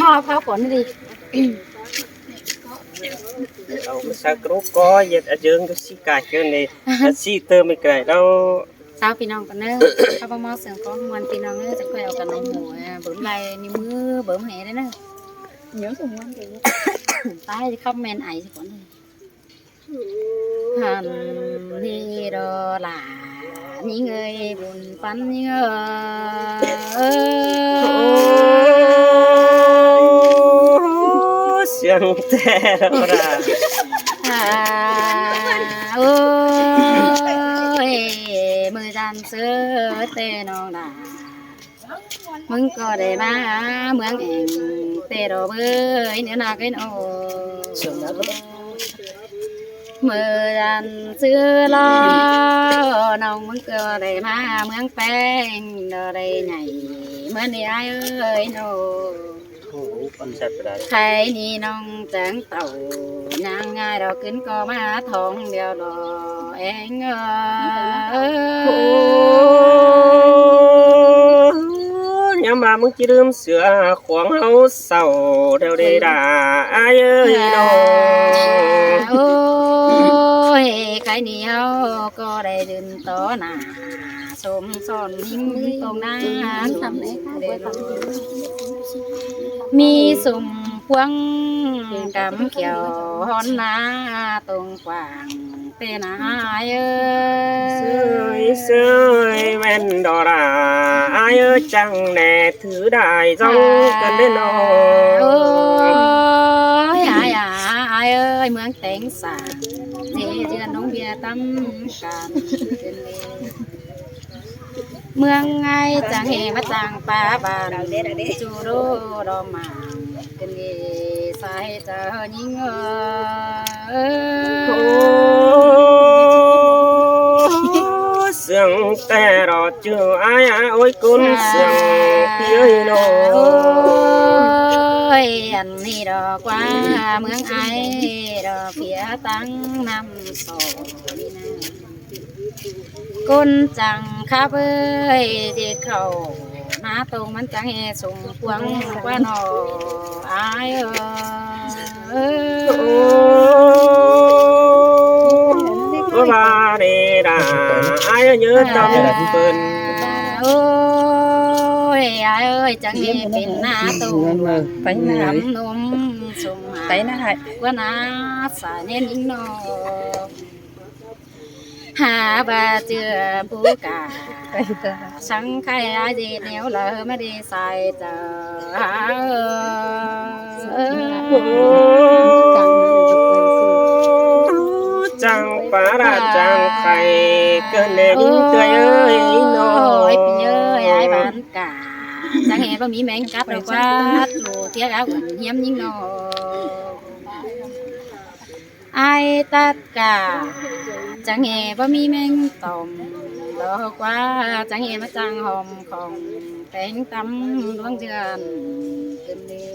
hoa pháo quẩn đi đâu sao cũng có vậy ở trường cái xí cài cái này xí tơ mấy cái đâu sao phi nong còn nữa sao bông mau sườn có ngoan phi nong nữa sẽ quẹo cả nông mùa bướm lai như mưa bướm hè đấy nữa nhớ dùng ngoan thì tay không men ấy thì còn hàn đi đó là những người buồn phấn những sương tè ra ơi mưa gian sữa tê non đà mừng có để ba mướn em tê đồ bơi nữa là cái nô mưa gian sữa lo nông mừng có để ba mướn phèn đồ đây nhảy mưa đi ai ơi nô thấy ni nông trắng tàu nàng ngay đó kính có má thong đeo đò em nhà màมึงchỉ đơm sữa khoáng hậu sầu đều đi đà ai ơi đâu ôi cái ni hậu có đây đừng to nà xôm son những tông na thầm đấy mi sùng quăng cắm kiểu hòn na tông quảng tên ai ơi sơi men đò đà ai ơi chẳng nè thứ đại dòng cần đến ôi ai ơi mướn tiếng sàn thì chưa nông bia tâm càn mương ngay chẳng hề bắt chẳng pa bàn chú đô đò mà cần nghề sai chờ những sương tè đò chưa ai ôi con sương phía nó ôi anh đi đò qua mương ai đò phía tăng năm sổ con chẳng khắp ơi thì khẩu ná tôngมันchẳng hề sùng quăng qua nọ ai có ba đề đà ai nhớ tâm phần ôi ai ơi chẳng hề bên ná tông ngắm nôm sùng tay ná hại qua ná xả nên những nọ hà bà chưa bố cả sáng khai ai gì nếu lỡ mới đi xài chờ chẳng phá ra chẳng phải cơn nè đi tươi ơi ôi ơi ai bán cả chẳng hề có mỹ mến cắt rồi quá lùa tiếc áo quần hiếm những nô ai tất cả chẳng hề có mi men tòm đó quá chẳng hề mà chẳng hòm khòng cánh tắm luống dườn kinh đi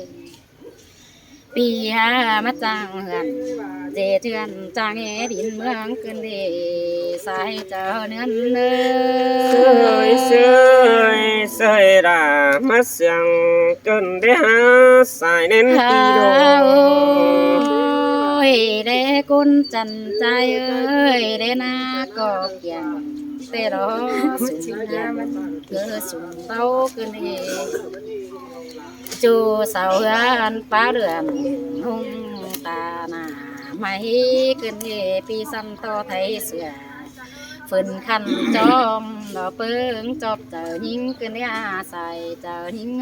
pi ha mà chẳng hườn dễ thuyền chẳng hề đến mương kinh đi sai chờ nương sơi sơi sơi ra mắt sương cơn đế sai nên đi ôi để con chăn trai ơi để na có kiềng tê đó sùng cứ sùng tao cứ đi chú sao ăn phá đường hung ta na mày cứ đi pi săn to thấy sửa phần khăn chom nó bướng chọc chờ những cái này xài chờ những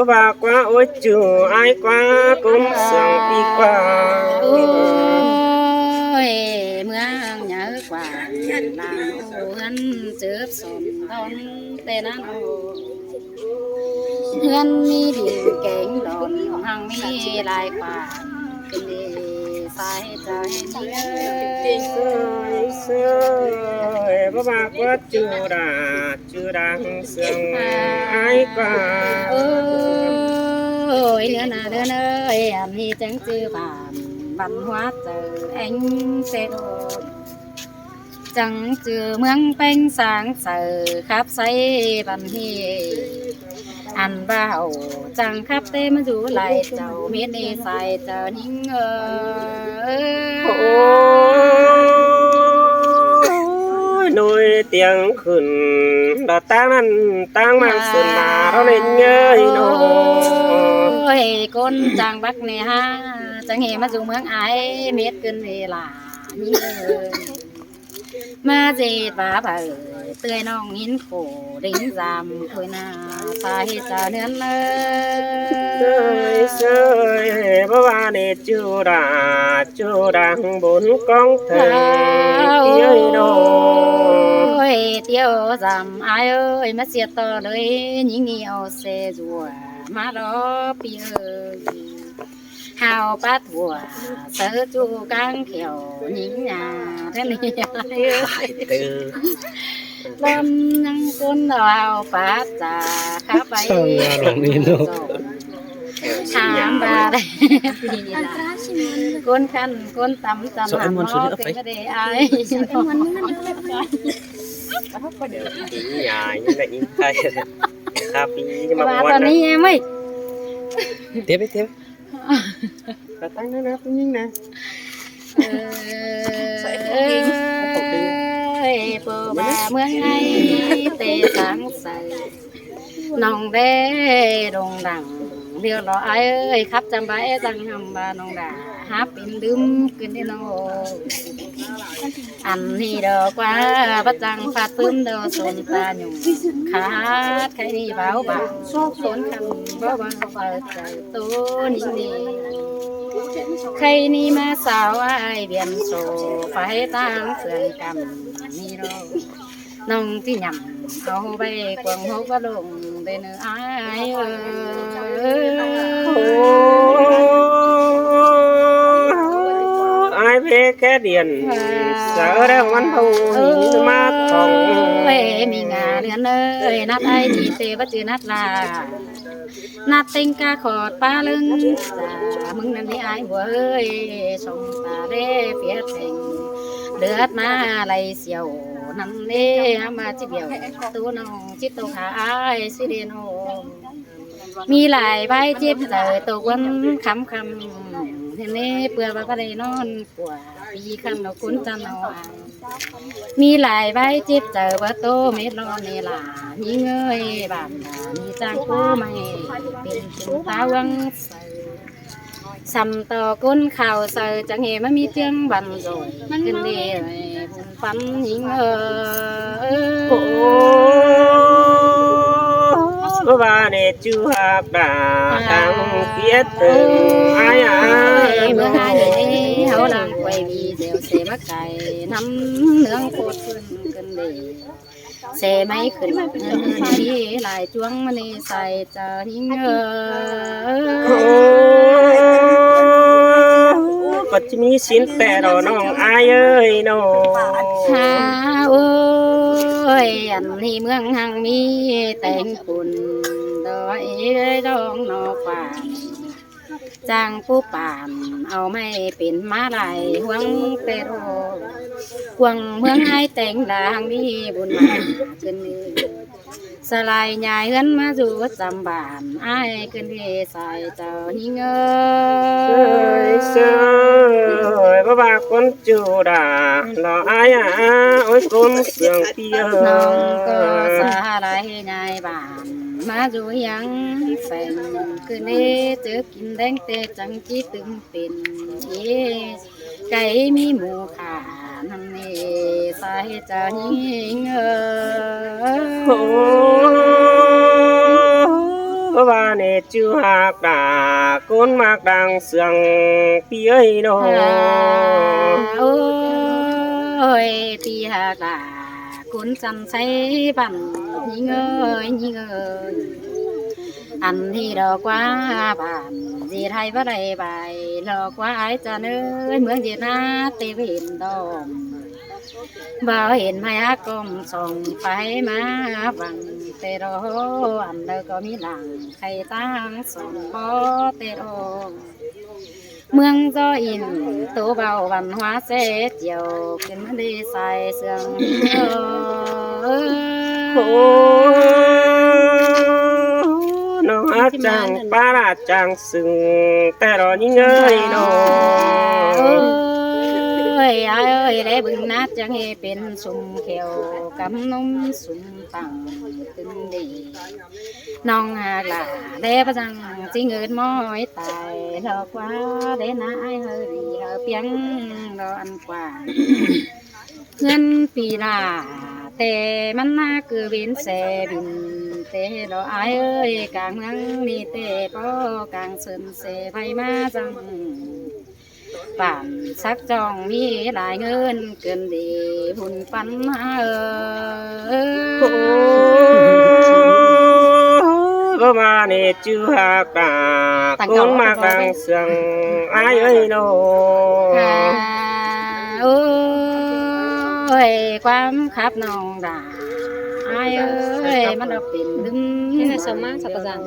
và qua ôi chữ ai qua cũng sương đi qua ôi mưa nhớ quả làm hân chớp sồn đón tên ăn hân mi điện cánh đồn hàng mi lại quả kinh đi sai trái sơi bà qua chữ đang sương ai qua ôi đứa ơi em đi chẳng chữ bản văn hóa từ anh sẽ đồ จังเจอเมืองแป้งสางเสือครับใส่บันเฮอันบ่าวจังครับเต้มาดูไหลเจ้าเม็ดในใส่เจ้านิ่งโอ้ยหน่วยเตียงขึ้นดอตั้งนั้นตั้งมันสุนมาเราเล่นเงยโน โอ้ยคนจังบักเนี่ยฮะจังเฮมาดูเมืองไอเม็ดขึ้นเวลานี่มาเจ็ดบาเบอเตยน้องหินโขดิ้งจำคุยนาสาเหตุจะเนื้อเล เสยเพราะว่าเนจูดังบนกองเธอเตี้ยโน โอ้ยเตี้ยวจำอายเอ้ยมาเสียต่อเลยยิ่งเหนียวเสจัวมาล้อปีเอ้ยหาวปัดหัวเสือจูกางเขียวยิ่งหยาท่านนี่เอ้ยลำยังคนเราปัดจ่าข้าไปถามบาได้คนขันคนตำหำมอเป็นก็ได้อาย ใหญ่ยังได้ยินไทยครับปีนี้มา ตอนนี้ยังไม่ เทียบแต่ตั้งนะคุณยิ่งนะเปิดมาเมืองไงเตะสังใส่น้องเด้ดงดังเดียวรอไอ้เอ้ยครับจำไว้จังหำบาน้องดาหาเป็นลืมขึ้นที่น้องอันนี้ดอกว่าประจังฟาดปื้มเดาสนตาหนุ่มขาดใครนี่เบาบางโซกสนคำบ่บ่เปิดใจตัวนี้นี่ใครนี่มาสาวไอ้เบียนโซไปตั้งเสื่องกำนี่รอน้องที่ยำเอาไปกวางหัวลงได้เนื้อไอ้ไอ้เพแค่เดียนเสือแล้วมันพูดมาทองมีงาเรือนเลยนัดไอ้ที่เตะบัจนัดลานัดเต็งกาขอดปลาลึงมึงนั่นนี่ไอ้หัวเอ้ยสงตาเด้เฟียดแทงเลือดมาไหลเสียวนั่นเด้มาจิเบียวตัวน้องจิตตัวขาไอ้สิเดโนมีหลายใบจิบเลยตกวันคำเห็นนี่เปลือกก็ได้นอนกว่าปีคำเราคุ้นจำเอามีหลายใบจิบเจอว่าโตเม็ดรอเนล่ามีเงยบานมีจางกู้ไม่เป็นตาวังใส่สำต่อก้นข่าวใส่จังเหมามีเตียงบันโดยขึ้นเดียบุญฟันยิงว่าเนจูฮับดาตังเกียรติไอ้เมื่อหาดีเขาหลังไว้วีเดียวเสมาไก่น้ำเนื้อโคตรขึ้นเดีเสไม่ขึ้นนี่หลายจ้วงมันใส่จะหิ้งก็จะมีสินแต่เราน้องอายเอ้ยน้องฮาโอ้ยอันนี้เมืองหังมีแต่งคุณดอยดองนอกป่าจางผู้ป่านเอาไม่เป็นมาลายห่วงเตโรห่วงเมืองให้แต่งด่างมีบุญมาขึ้นนี้สลายใหญ่เงินมาสู่จำบานไอ้ขึ้นที่ใส่เจ้าหิ้งเสยบ่ว่าคนจูดาหล่ออายโอ้ยคนเสียงเปียน้องก็สลายใหญ่บานมาสู่ยังแฝงขึ้นนี้เจอกินแดงเตจังจีตึงเป็นไก่มีหมูขานั่นนี่ใส่เจ้าหิ้งว่าเนจูหักดาคนมากดังเสียงเปียโนโอ้ยปีหักดาคนจันใช้บันยิงอันที่ดอกว่าบ้านจีไทยว่าไรใบดอกว่าไอ้จะเนื้อเมืองเดียนาเตวเห็นดอมบ่เห็นพยากรมส่องไปมาบังเตโรอันเดอก็มีหลังใครตั้งส่องบ่เตโร เมืองจออินตัวเบาวันหัวเสียเจียวขึ้นมาดีใส่เสื่องโอ้น้องอาจังปาราจังสึงแต่รอยิ่งเอ้ยน้องเอ้ยเอ้ยได้บึงนัดจังให้เป็นสุ่มเขียวกำนมสุ่มปังตึงดีน้องหากล่ะได้ประจังจิงเอิดม้อยตายหลอกว่าได้นายเฮยเปียงรออันกว่าเงินปีลาแต่มันน่าคือวินเสบินเตรออายเอ้ยกลางเมืองนี่เตปอกลางเสินเสไฟมาจังป่านสักจองมีหลายเงินเกินดีบุญปันหาก็มาเนี่ยชื่อหากาคนมาบางเสียงอายเอ้ยน้องโอ้ยความขับน้องด่าอายเอ้ยมันเราเป็นดึงที่ให้สมมาสัพสัน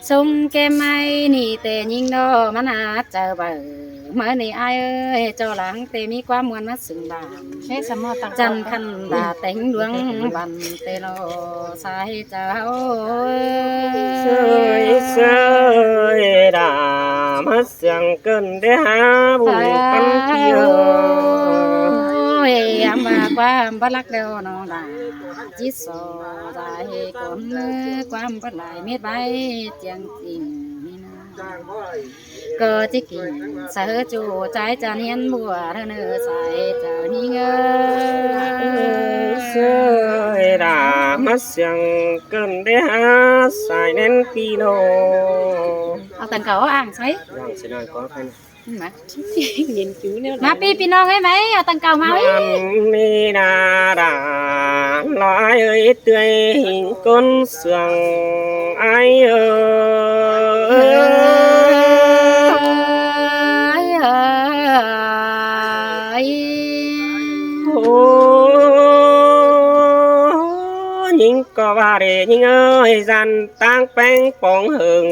ทรงแกไม่นี่แต่ยิงดอมันอาจจะเบื่อเมื่อนี่อายเอ้ยเจ้าหลังแต่มีความมวลมาสึงบานให้สมอตังจันคันดาแต่งดวงวันเตโลสายเจ้าเสยเสยดามาเสียงเกินได้หาบุญปันเที่ยวยามว่าความบรักเดียวน้องดาจิตโสใจคนความบลายเม็ดใบเจียงจริงก็จะกินเสือจูใจจะเนียนบัวเนื้อใส่เจ้านี่เงยเสยดามาเสียงเกินได้หาสายเน้นปีโนเอาตังเก่าอ่างใช่ยังเสียดายก็ใครมาเย็นจูเนี่ยมาปีน้องให้ไหมเอาตังเก่ามาไว้มีนาดาลอยเอ้ยเตยหิงก้นเสียงไอเอ้ยิงก็ว่าเรยิงเอ้ยจันตั้งแป้งปองหึง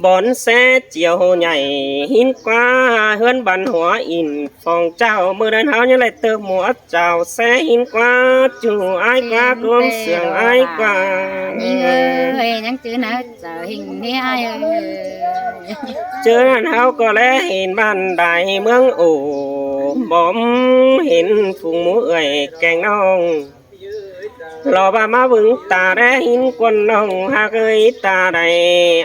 บอนแซ่เจียวใหญ่หินกว่าเฮือนบันหัวอินฟองเจ้ามือเดินเท้ายังไรเติมหมัวเจ้าแซ่หินกว่าจูไอ้กว่ากลมเสียงไอ้กว่ายิงเอ้ยยังจื้อนะเจ้าหิงนี่ไอ้เอ้ยเจอนั่นเท้าก็แลเห็นบ้านใดเมืองโอ้บ่มเห็นฝูงหมูเอ่ยแกงน้องรอบ่ามาบึงตาได้หินกวนน้องหากเอ้ยตาใด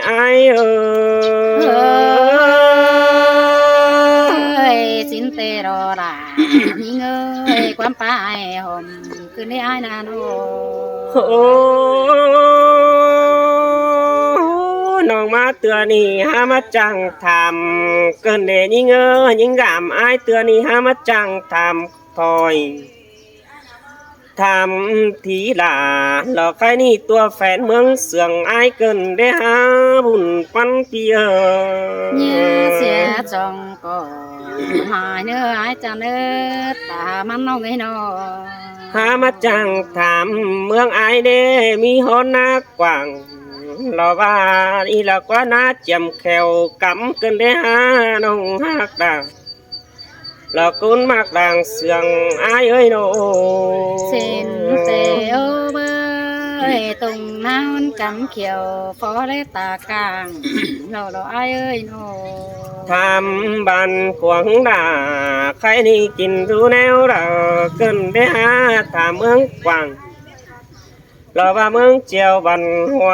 ไอ้เอ้ยสินเตรอดาหิงเอ้ยความป้าไอ้หอมคืนนี้ไอ้นาโนน้องมาเตือนี่หามาจังทำเกินเดยิงเอ้ยยิงกามไอ้เตือนี่หามาจังทำถอยทำทีหลาหลอกใครนี่ตัวแฟนเมืองเสืองไอ้เกินได้หาบุญปันเปียเนี่ยเสียจองก็หายเนื้อไอ้จันเนื้อตามันน้องไอ้นอหามาจังทำเมืองไอ้เด้มีหอนนักกว่างรอว่าอีหลักว่าน่าเจียมแขวกำเกินได้หาน้องหักดาหลอกคุณมากดังเสียงอายเอ้ยโนเส้นเตโอเบยตรงน้ำกำเขียวฟอได้ตากลางเราอายเอ้ยโนทำบันขวางด่าใครนี่กินรู้แนวเราเกินได้หาถามเมืองกว้างรอว่าเมืองเจียวบันหัว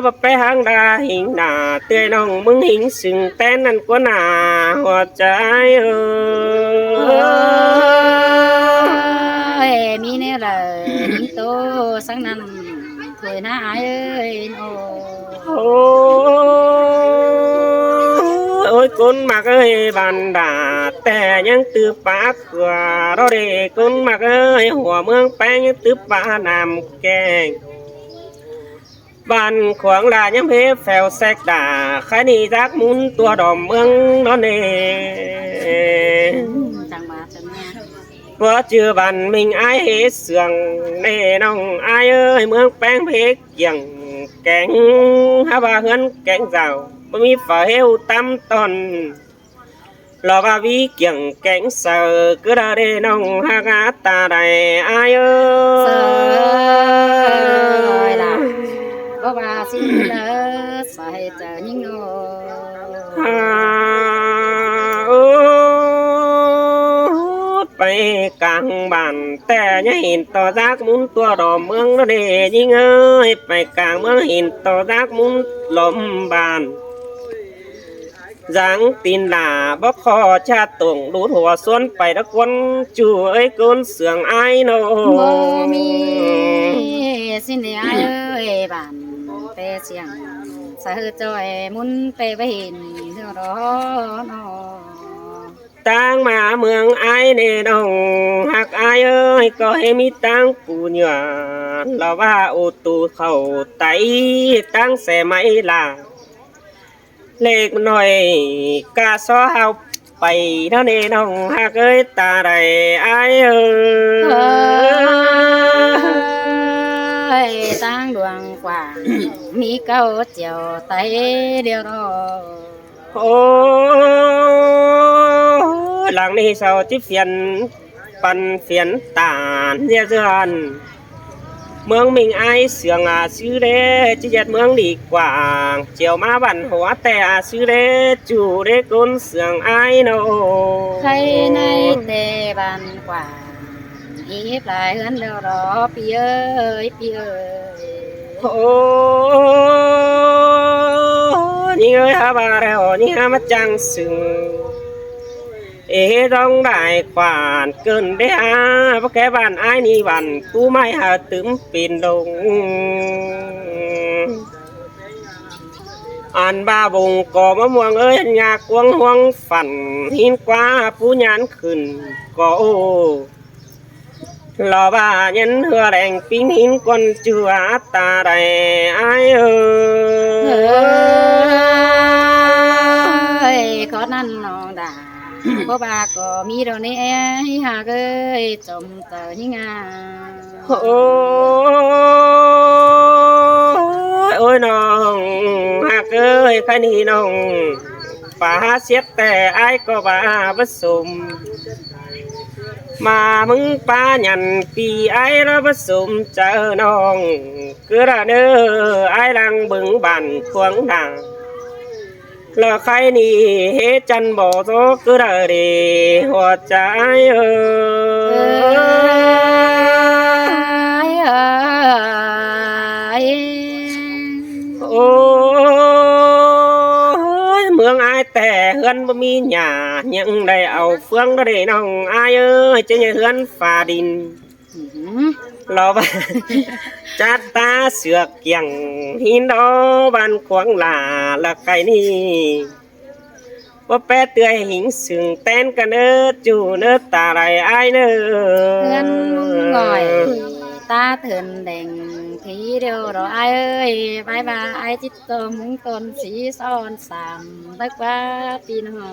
บะไปหางดาหิงหนาเตือนน้องมึงหิงสึงแต่นั่นก็หนาหัวใจมีเนี่ยเลยหิงโตสังนั้นถวยหน้าเอ้ยโอ้ยคนมากเอ้ยบันดาแต่ยังตือปากกว่าเราเด็กคนมากเอ้ยหัวเมืองแป้งยังตือปานำแกงบ้านขวางลายังเพแฝวแซกด่าใครนี่จักมุนตัวดอมเมืองนอนเองจังมาจังแม่เพราะเจอบ้านมิงไอเฮเสืองเน่น้องไอเอ้ยเมืองแป้งเพกยังแกงฮาบาเฮือนแกงเจ้า บ่มีฝาเฮวตำตอนรอว่าวิเกี่ยงแกงเสือก็ได้น้องหากาตาได้อายเอ้ เสย ย ล่ะบ่ว่าสิเลิศใส่เจอยิ่งโง่ โอ้ไปกลางบ้านแต่ยังเห็นต่อจากมุนตัวรอเมืองนั่นเด้ยิ่งเอ้ยไปกลางเมืองเห็นต่อจากมุนลมบ้านจังตีนหนาบ่พอชาตงรูดหัวส่วนไปตะกวนจู่เอ้ยกนเสืองไอ้โน บ่มีสิ้นเดียเอ้ยบ้านเปเสียงสะจอยมุนไปไปเห็นเท่ารอนอ ตั้งมาเมืองไอ้เนดองหักไอ้เอ้ยก็ให้มีตั้งปูเหยื่อเราว่าโอตูเข้าไตตั้งแสไม่ลาเล็กหน่อยกาซ้อเฮาไปเท่านี้น้องหักเอ้ยตาใดไอ้เอ้ย ตั้งดวงกว้างมีเก้าเจียวไตเดียวรอ โอ้หลังนี้เสาจิเฟียนปันเฟียนตาเสียเจือนเมืองมิงไอเสืองอาซื้อเด้จิยัดเมืองดีกว่าเจียวมาบันหัวแต่อาซื้อเด้จูเด้กุนเสืองไอโน ใครในเตบันกว้างอีปลายเฮือนเดียวรอปีเอ้ยปีเอ้ย โอ้นี่เอ้ยฮาบาแล้วนี่ฮามาจังสึงเอ๋ต้องได้ขวานเกินได้เพราะแค่บ้านไอ้นี่วันกูไม่หาตึมปีนลงอันบ้าบงก่อมะม่วงเอ้ยอยากกวงห่วงฝันหินกว่าผู้ยานขึ้นก็โอ้รอบ้ายันเหือแรงปิ้งหินก้นเจือตาได้ไอ้เอ้ย ขอนั่นน้องด่าบ่บาก็มีดอกนี้หากเอ้ยจมเตอหิงา โอ้ยโอ้ยน้องหากเอ้ยใครนี่น้องป่าเสียแต่ไอ้ก็บ้าผสมมามึงป้าหยันปีไอ้ระผสมเจอน้องคือระเนอไอ้ลังบึงบันควงดังแล้วใครนี่เฮจันบ่โตคือระเดหัวใจเอโอ้ยเมืองอายแต่เฮือนบ่มีหญ้ายังได้เอาเฟืองได้น้องอายเอ้ยจะยังเฮือนฟ้าดินรอบ้าจัดตาเสือกเกี่ยงหินดอบ้านขวางหลาละไก่นี่ว่าแปะเตือยหิงสึงเต้นกันเนื้อจูเนื้อตาไรอายเนื้อ เงินง่อยตาเถินแดงทีเดียวรอไอเอ้ยบายบายไอจิตโตมุงตนสีซ้อนสามตักว่าปีนหอ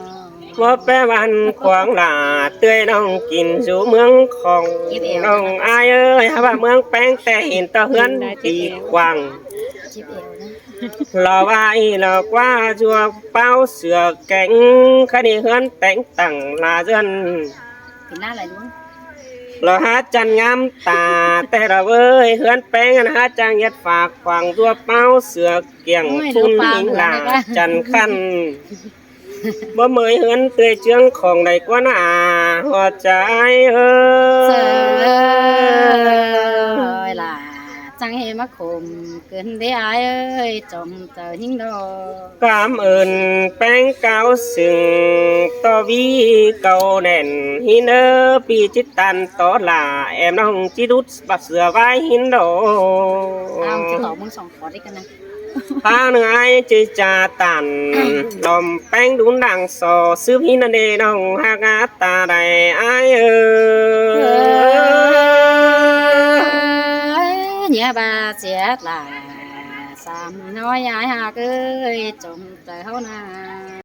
ว่าแปะวันขวางหลาเตือยน้องกินสู่เมืองของน้องอายเอ้ยว่าเมืองแป้งแต่เห็นตะเฮือนดีกว้าง จิบเอวนะ รอว่าอีรอกว่าจัวเป้าเสือแก่งคดีเฮือนแต่งตั้งลาเดิน ถึงหน้าอะไรรู้ รอหาจันงามตาแต่เราเอ้ยเฮือนแป้งหาจังยัดฝากขวางตัวเป้าเสือเกี่ยงทุนหิงลาจันคันบ่เมยเฮือนเตยเจืองของใดกว่าหน้าหัวใจเอ้ เส ย ยล่ะจังเฮมาคมเกินได้ไอเอ้ยจมเจอหิงดอก กามเอินแป้งเก่าสึงต่อวีเก่าแน่นหินปีจิตตันต่อลาแอมน้องจิดุดบักเสือไว้หินโด เอาจะหลอกมึงสองขอได้กันนะ พาเนื้อไอจิจาตันลมแป้งดุนดังสอซื้อหินเดน้องหากาตาใดไอเอเนี่ยบาเสียหลายสามน้อยยายหากเอ้ยจมเจอเฮานา